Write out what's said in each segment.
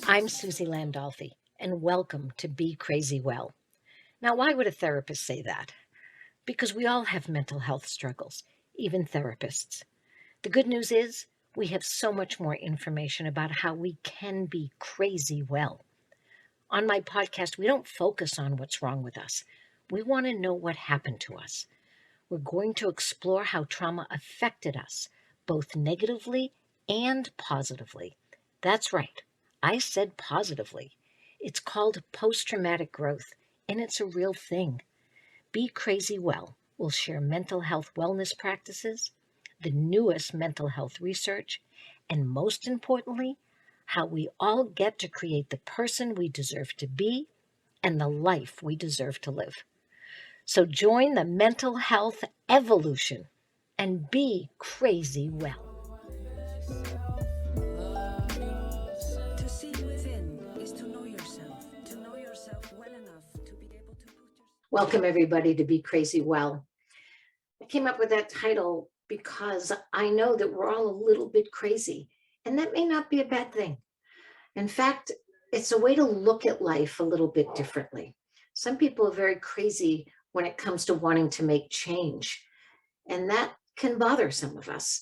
I'm Suzi Landolfi, and welcome to Be Crazy Well. Now, why would a therapist say that? Because we all have mental health struggles, even therapists. The good news is we have so much more information about how we can be crazy well. On my podcast, we don't focus on what's wrong with us. We want to know what happened to us. We're going to explore how trauma affected us, both negatively and positively. That's right. I said positively. It's called post-traumatic growth, and it's a real thing. Be Crazy Well will share mental health wellness practices, the newest mental health research, and most importantly, how we all get to create the person we deserve to be and the life we deserve to live. So join the mental health evolution and be crazy well. To see within is to know yourself well enough to be able to put yourself. Welcome, everybody, to Be Crazy Well. I came up with that title because I know that we're all a little bit crazy, and that may not be a bad thing. In fact, it's a way to look at life a little bit differently. Some people are very crazy when it comes to wanting to make change, and that can bother some of us.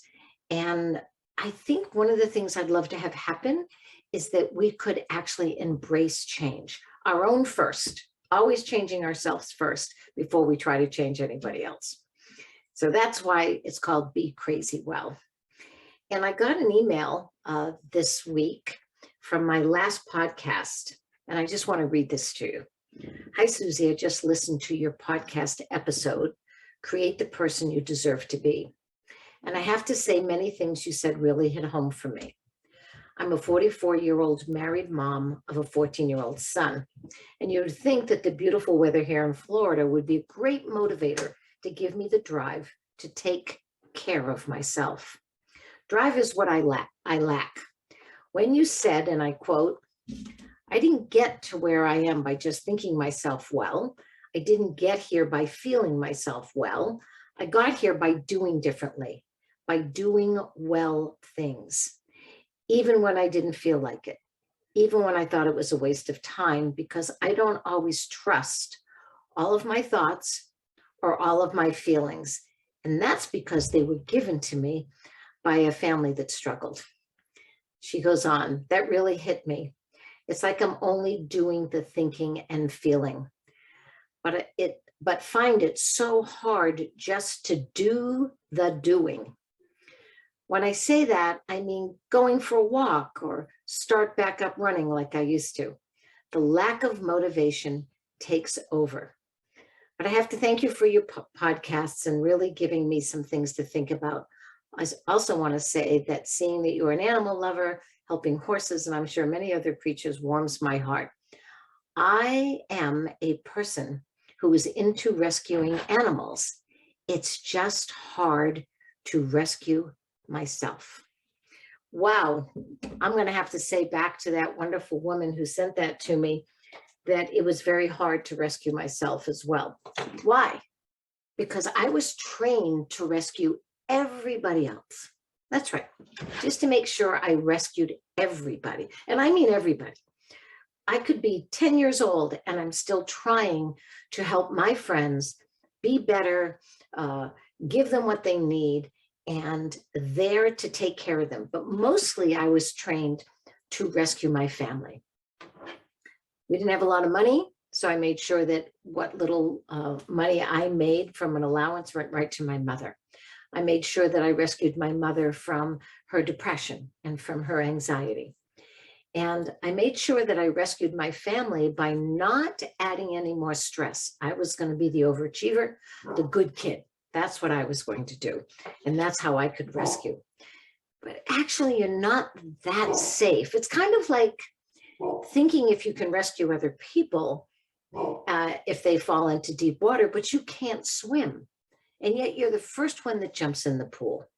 And I think one of the things I'd love to have happen is that we could actually embrace change, our own first, always changing ourselves first before we try to change anybody else. So that's why it's called Be Crazy Well. And I got an email this week from my last podcast, and I just want to read this to you. Hi, Suzi, I just listened to your podcast episode, Create the Person You Deserve to Be. And I have to say many things you said really hit home for me. I'm a 44-year-old married mom of a 14-year-old son. And you'd think that the beautiful weather here in Florida would be a great motivator to give me the drive to take care of myself. Drive is what I lack. When you said, and I quote, I didn't get to where I am by just thinking myself well. I didn't get here by feeling myself well. I got here by doing differently, by doing well things, even when I didn't feel like it, even when I thought it was a waste of time, because I don't always trust all of my thoughts or all of my feelings. And that's because they were given to me by a family that struggled. She goes on, that really hit me. It's like I'm only doing the thinking and feeling, but find it so hard just to do the doing. When I say that, I mean going for a walk or start back up running like I used to. The lack of motivation takes over. But I have to thank you for your podcasts and really giving me some things to think about. I also want to say that seeing that you're an animal lover, helping horses, and I'm sure many other creatures, warms my heart. I am a person who is into rescuing animals. It's just hard to rescue myself. Wow. I'm going to have to say back to that wonderful woman who sent that to me that it was very hard to rescue myself as well. Why? Because I was trained to rescue everybody else. That's right. Just to make sure I rescued everybody. And I mean everybody. I could be 10 years old and I'm still trying to help my friends be better, give them what they need, and there to take care of them. But mostly I was trained to rescue my family. We didn't have a lot of money, so I made sure that what little money I made from an allowance went right to my mother. I made sure that I rescued my mother from her depression and from her anxiety. And I made sure that I rescued my family by not adding any more stress. I was going to be the overachiever, the good kid. That's what I was going to do. And that's how I could rescue. But actually, you're not that safe. It's kind of like thinking if you can rescue other people if they fall into deep water, but you can't swim. And yet you're the first one that jumps in the pool.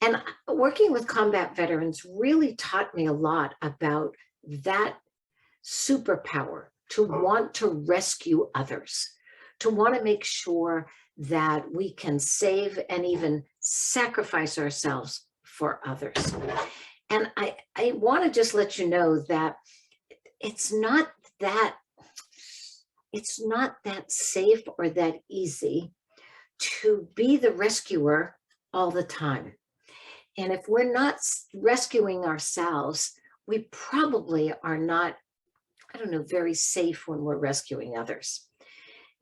And working with combat veterans really taught me a lot about that superpower to want to rescue others, to want to make sure that we can save and even sacrifice ourselves for others. And I want to just let you know that it's not that it's not that safe or that easy to be the rescuer all the time. And if we're not rescuing ourselves, we probably are not, I don't know, very safe when we're rescuing others.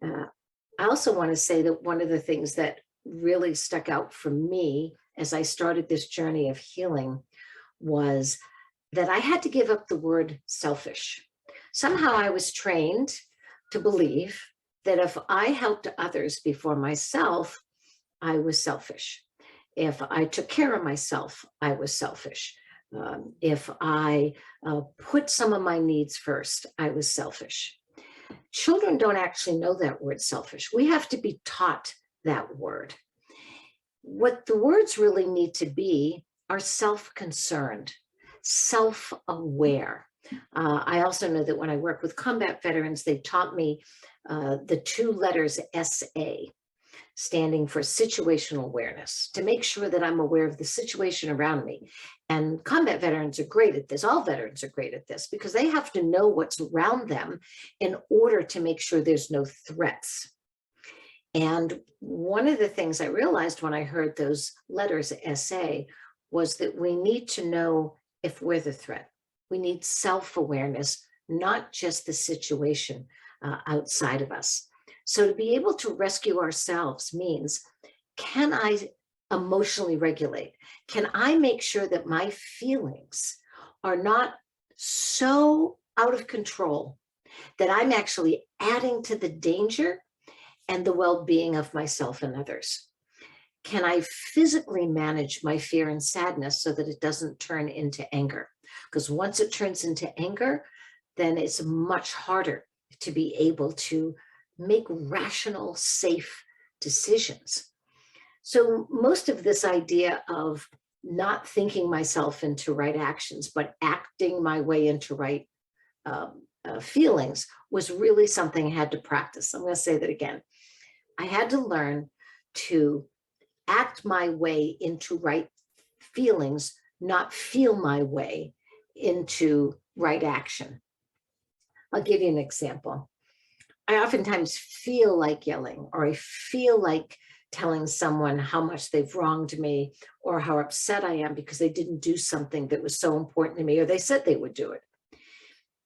Uh, I also want to say that one of the things that really stuck out for me as I started this journey of healing was that I had to give up the word selfish. Somehow I was trained to believe that if I helped others before myself, I was selfish. If I took care of myself, I was selfish. If I put some of my needs first, I was selfish. Children don't actually know that word selfish. We have to be taught that word. What the words really need to be are self-concerned, self-aware. I also know that when I work with combat veterans, they taught me the two letters SA, standing for situational awareness, to make sure that I'm aware of the situation around me. And combat veterans are great at this. All veterans are great at this because they have to know what's around them in order to make sure there's no threats. And one of the things I realized when I heard those letters SA was that we need to know if we're the threat. We need self-awareness, not just the situation outside of us. So to be able to rescue ourselves means, can I emotionally regulate? Can I make sure that my feelings are not so out of control that I'm actually adding to the danger and the well-being of myself and others? Can I physically manage my fear and sadness so that it doesn't turn into anger? Because once it turns into anger, then it's much harder to be able to make rational, safe decisions. So most of this idea of not thinking myself into right actions, but acting my way into right feelings was really something I had to practice. I'm going to say that again. I had to learn to act my way into right feelings, not feel my way into right action. I'll give you an example. I oftentimes feel like yelling, or I feel like telling someone how much they've wronged me or how upset I am because they didn't do something that was so important to me, or they said they would do it.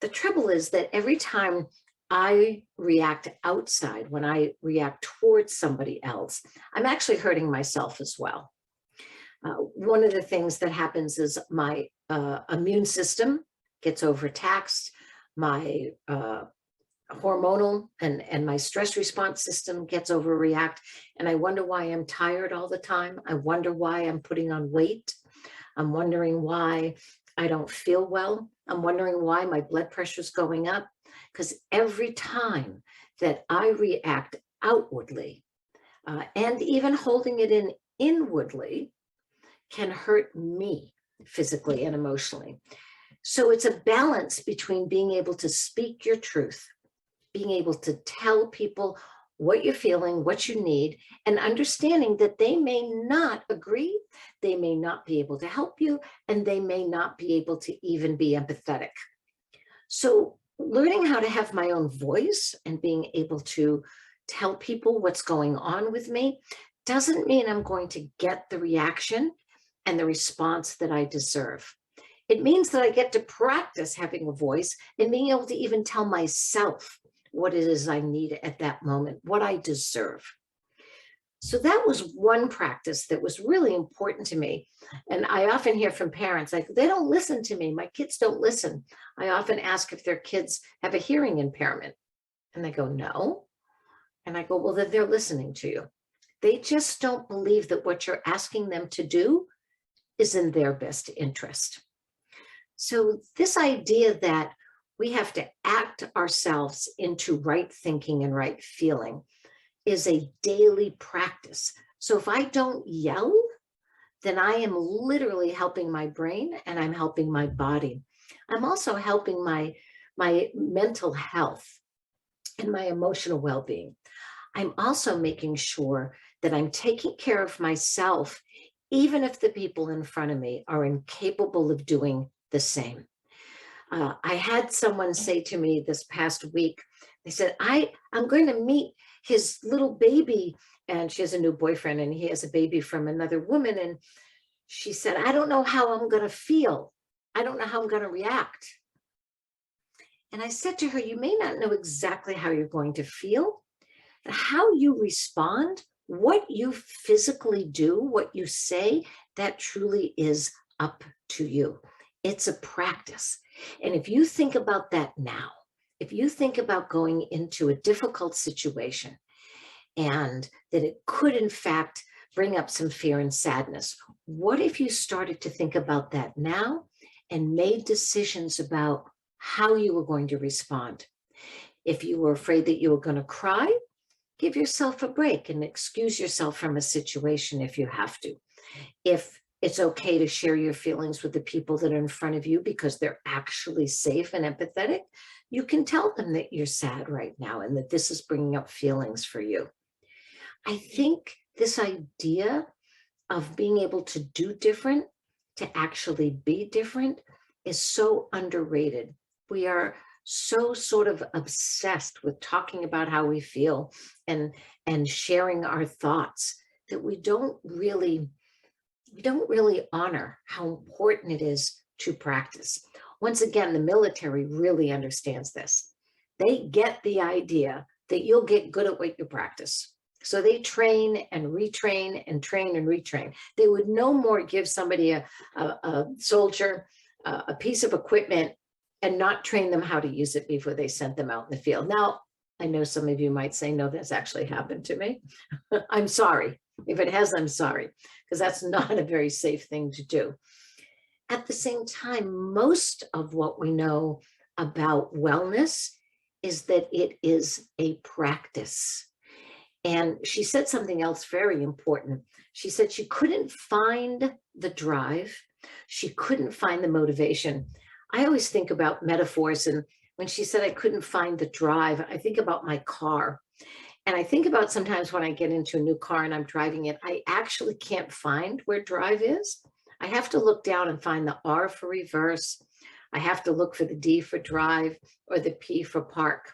The trouble is that every time I react outside, when I react towards somebody else, I'm actually hurting myself as well. One of the things that happens is my immune system gets overtaxed, my hormonal and my stress response system gets overreact, and I wonder why I'm tired all the time. I wonder why I'm putting on weight. I'm wondering why I don't feel well. I'm wondering why my blood pressure is going up, because every time that I react outwardly and even holding it in inwardly can hurt me physically and emotionally. So it's a balance between being able to speak your truth, being able to tell people what you're feeling, what you need, and understanding that they may not agree, they may not be able to help you, and they may not be able to even be empathetic. So learning how to have my own voice and being able to tell people what's going on with me doesn't mean I'm going to get the reaction and the response that I deserve. It means that I get to practice having a voice and being able to even tell myself what it is I need at that moment, what I deserve. So that was one practice that was really important to me. And I often hear from parents, like, they don't listen to me. My kids don't listen. I often ask if their kids have a hearing impairment. And they go, no. And I go, well, then they're listening to you. They just don't believe that what you're asking them to do is in their best interest. So this idea that we have to act ourselves into right thinking and right feeling is a daily practice. So if I don't yell, then I am literally helping my brain and I'm helping my body. I'm also helping my mental health and my emotional well-being. I'm also making sure that I'm taking care of myself even if the people in front of me are incapable of doing the same. I had someone say to me this past week, they said, I'm going to meet his little baby, and she has a new boyfriend and he has a baby from another woman. And she said, I don't know how I'm going to feel. I don't know how I'm going to react. And I said to her, you may not know exactly how you're going to feel, but how you respond, what you physically do, what you say, that truly is up to you. It's a practice. And if you think about that now, if you think about going into a difficult situation and that it could in fact bring up some fear and sadness, what if you started to think about that now and made decisions about how you were going to respond? If you were afraid that you were going to cry, give yourself a break and excuse yourself from a situation if you have to. If it's okay to share your feelings with the people that are in front of you because they're actually safe and empathetic, you can tell them that you're sad right now and that this is bringing up feelings for you. I think this idea of being able to do different, to actually be different, is so underrated. We are so sort of obsessed with talking about how we feel and sharing our thoughts that we don't really honor how important it is to practice. Once again, the military really understands this. They get the idea that you'll get good at what you practice. So they train and retrain and train and retrain. They would no more give somebody a soldier a piece of equipment and not train them how to use it before they sent them out in the field. Now, I know some of you might say, no, that's actually happened to me. I'm sorry. If it has, I'm sorry, because that's not a very safe thing to do. At the same time, most of what we know about wellness is that it is a practice. And she said something else very important. She said she couldn't find the drive. She couldn't find the motivation. I always think about metaphors. And when she said I couldn't find the drive, I think about my car. And I think about sometimes when I get into a new car and I'm driving it, I actually can't find where drive is. I have to look down and find the R for reverse. I have to look for the D for drive or the P for park.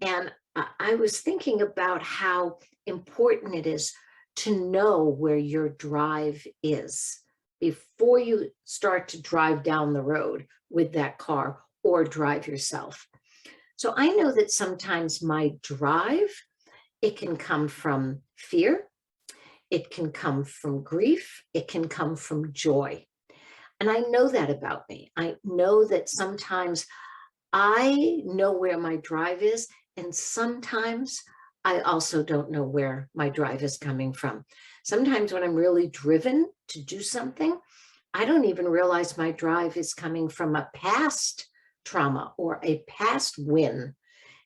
And I was thinking about how important it is to know where your drive is before you start to drive down the road with that car or drive yourself. So I know that sometimes my drive, it can come from fear, it can come from grief, it can come from joy. And I know that about me. I know that sometimes I know where my drive is, and sometimes I also don't know where my drive is coming from. Sometimes when I'm really driven to do something, I don't even realize my drive is coming from a past trauma or a past win.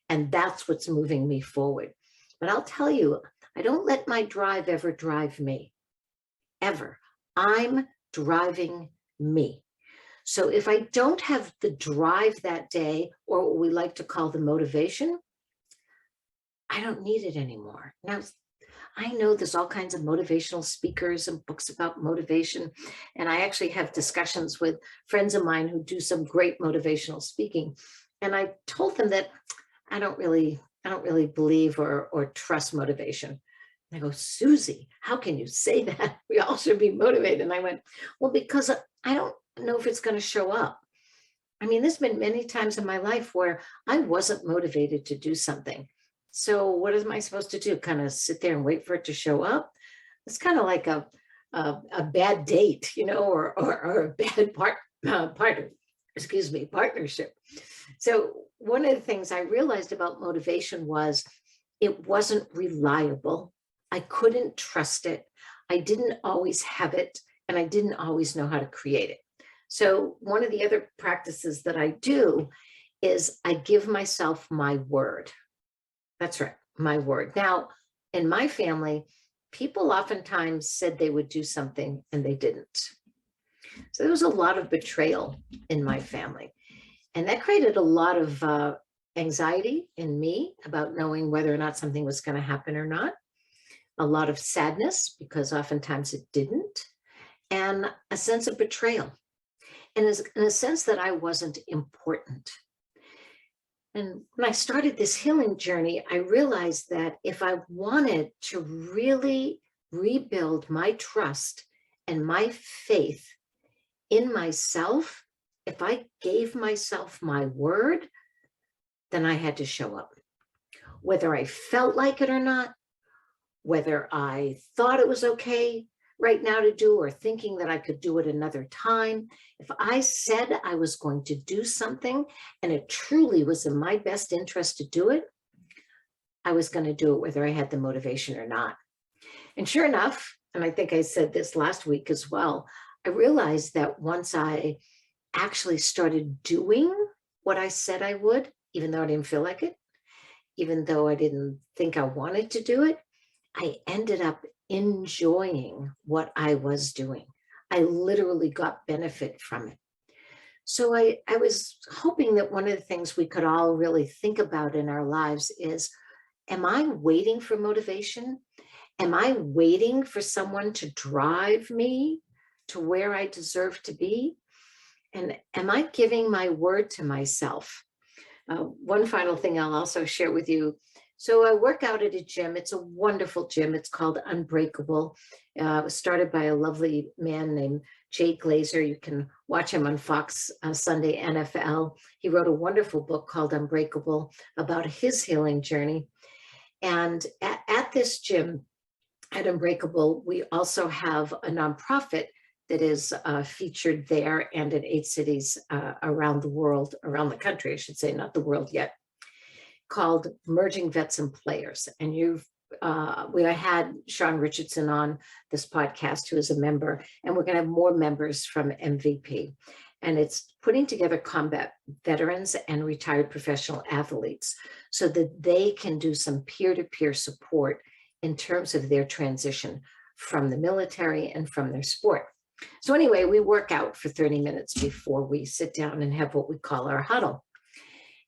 And that's what's moving me forward. But I'll tell you, I don't let my drive ever drive me, ever. I'm driving me. So if I don't have the drive that day, or what we like to call the motivation, I don't need it anymore. Now, I know there's all kinds of motivational speakers and books about motivation. And I actually have discussions with friends of mine who do some great motivational speaking. And I told them that I don't really believe or trust motivation. And I go, Suzi, how can you say that? We all should be motivated. And I went, well, because I don't know if it's going to show up. I mean, there's been many times in my life where I wasn't motivated to do something. So what am I supposed to do? Kind of sit there and wait for it to show up? It's kind of like a bad date, or a bad partnership. So one of the things I realized about motivation was it wasn't reliable. I couldn't trust it. I didn't always have it, and I didn't always know how to create it. So one of the other practices that I do is I give myself my word. That's right, my word. Now, in my family, people oftentimes said they would do something and they didn't. So there was a lot of betrayal in my family. And that created a lot of anxiety in me about knowing whether or not something was going to happen or not. A lot of sadness because oftentimes it didn't. and a sense of betrayal, and in a sense that I wasn't important. And when I started this healing journey, I realized that if I wanted to really rebuild my trust and my faith in myself, if I gave myself my word, then I had to show up. Whether I felt like it or not, whether I thought it was okay right now to do or thinking that I could do it another time. If I said I was going to do something and it truly was in my best interest to do it, I was going to do it whether I had the motivation or not. And sure enough, and I think I said this last week as well, I realized that once I actually started doing what I said I would, even though I didn't feel like it, even though I didn't think I wanted to do it, I ended up enjoying what I was doing. I literally got benefit from it. So I was hoping that one of the things we could all really think about in our lives is, am I waiting for motivation? Am I waiting for someone to drive me to where I deserve to be? And am I giving my word to myself? One final thing I'll also share with you. So I work out at a gym. It's a wonderful gym. It's called Unbreakable. It was started by a lovely man named Jay Glazer. You can watch him on Fox Sunday NFL. He wrote a wonderful book called Unbreakable about his healing journey. And at this gym, at Unbreakable, we also have a nonprofit that is featured there and in 8 cities around the world, around the country, I should say, not the world yet, called Merging Vets and Players. And we had Sean Richardson on this podcast, who is a member, and we're going to have more members from MVP. And it's putting together combat veterans and retired professional athletes so that they can do some peer-to-peer support in terms of their transition from the military and from their sport. So anyway, we work out for 30 minutes before we sit down and have what we call our huddle.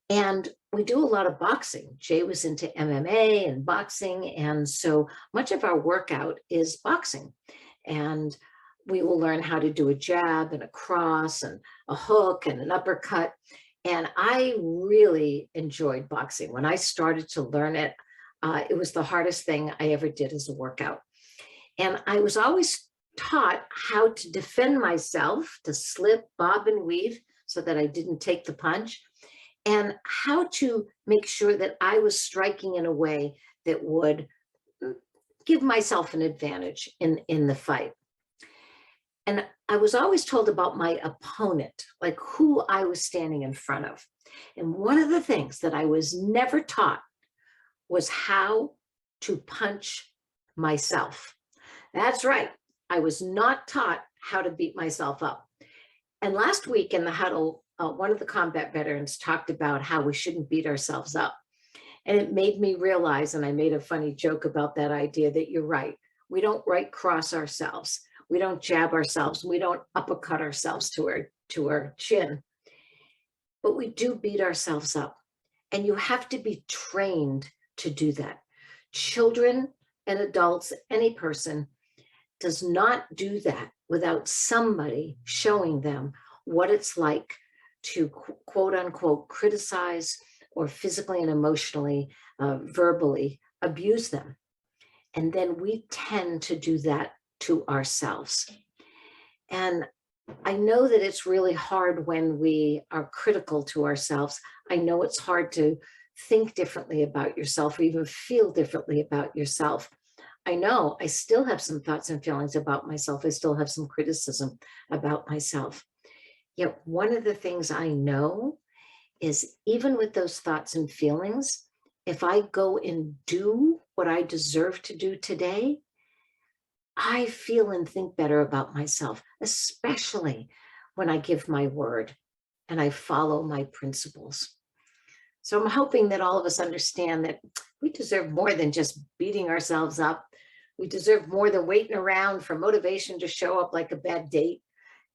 And we do a lot of boxing. Jay was into MMA and boxing. And so much of our workout is boxing. And we will learn how to do a jab and a cross and a hook and an uppercut. And I really enjoyed boxing. When I started to learn it, it was the hardest thing I ever did as a workout. And I was always taught how to defend myself, to slip, bob, and weave so that I didn't take the punch, and how to make sure that I was striking in a way that would give myself an advantage in the fight. And I was always told about my opponent, like who I was standing in front of. And one of the things that I was never taught was how to punch myself. That's right. I was not taught how to beat myself up. And last week in the huddle, one of the combat veterans talked about how we shouldn't beat ourselves up. And it made me realize, and I made a funny joke about that idea, that you're right. We don't right cross ourselves. We don't jab ourselves. We don't uppercut ourselves to our chin. But we do beat ourselves up. And you have to be trained to do that. Children and adults, any person, does not do that without somebody showing them what it's like to quote unquote criticize or physically and emotionally, verbally abuse them. And then we tend to do that to ourselves. And I know that it's really hard when we are critical to ourselves. I know it's hard to think differently about yourself or even feel differently about yourself. I know I still have some thoughts and feelings about myself. I still have some criticism about myself. Yet one of the things I know is, even with those thoughts and feelings, if I go and do what I deserve to do today, I feel and think better about myself, especially when I give my word and I follow my principles. So I'm hoping that all of us understand that we deserve more than just beating ourselves up. We deserve more than waiting around for motivation to show up like a bad date.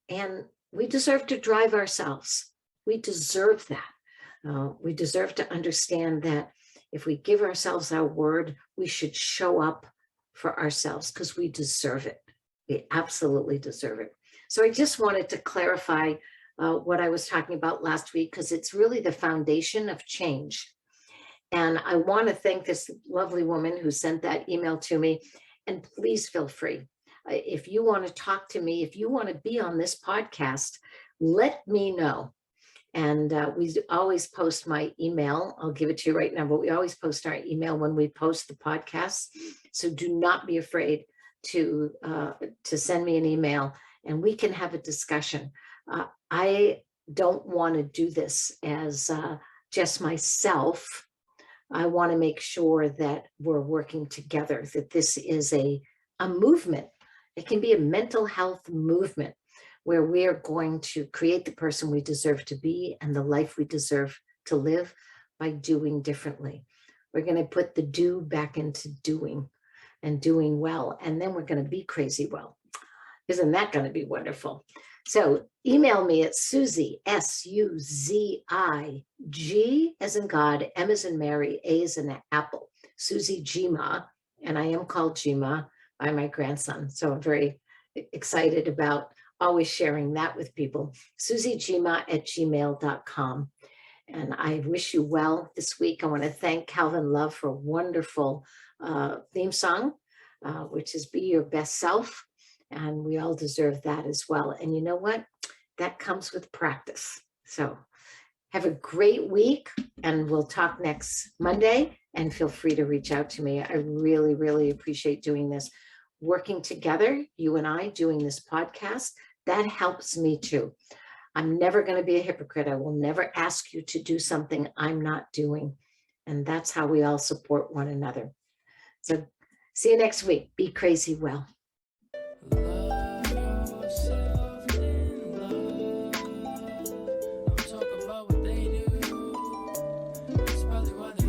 And we deserve to drive ourselves. We deserve that. We deserve to understand that if we give ourselves our word, we should show up for ourselves because we deserve it. We absolutely deserve it. So I just wanted to clarify what I was talking about last week, because it's really the foundation of change. And I want to thank this lovely woman who sent that email to me. And please feel free. If you want to talk to me, if you want to be on this podcast, let me know. And we always post my email. I'll give it to you right now, but we always post our email when we post the podcast. So do not be afraid to send me an email, and we can have a discussion. I don't want to do this as just myself. I want to make sure that we're working together, that this is a movement. It can be a mental health movement where we are going to create the person we deserve to be and the life we deserve to live by doing differently. We're going to put the do back into doing and doing well, and then we're going to be crazy well. Isn't that going to be wonderful? So email me at Suzi, S-U-Z-I-G as in God, M as in Mary, A as in Apple, Suzi Jima, and I am called Jima by my grandson. So I'm very excited about always sharing that with people. SuziJima@gmail.com. And I wish you well this week. I want to thank Calvin Love for a wonderful theme song, which is Be Your Best Self. And we all deserve that as well. And you know what? That comes with practice. So have a great week, and we'll talk next Monday. And feel free to reach out to me. I really, really appreciate doing this. Working together, you and I doing this podcast, that helps me too. I'm never going to be a hypocrite. I will never ask you to do something I'm not doing. And that's how we all support one another. So see you next week. Be crazy well. Love yourself in love. Don't talk about what they do. That's probably why they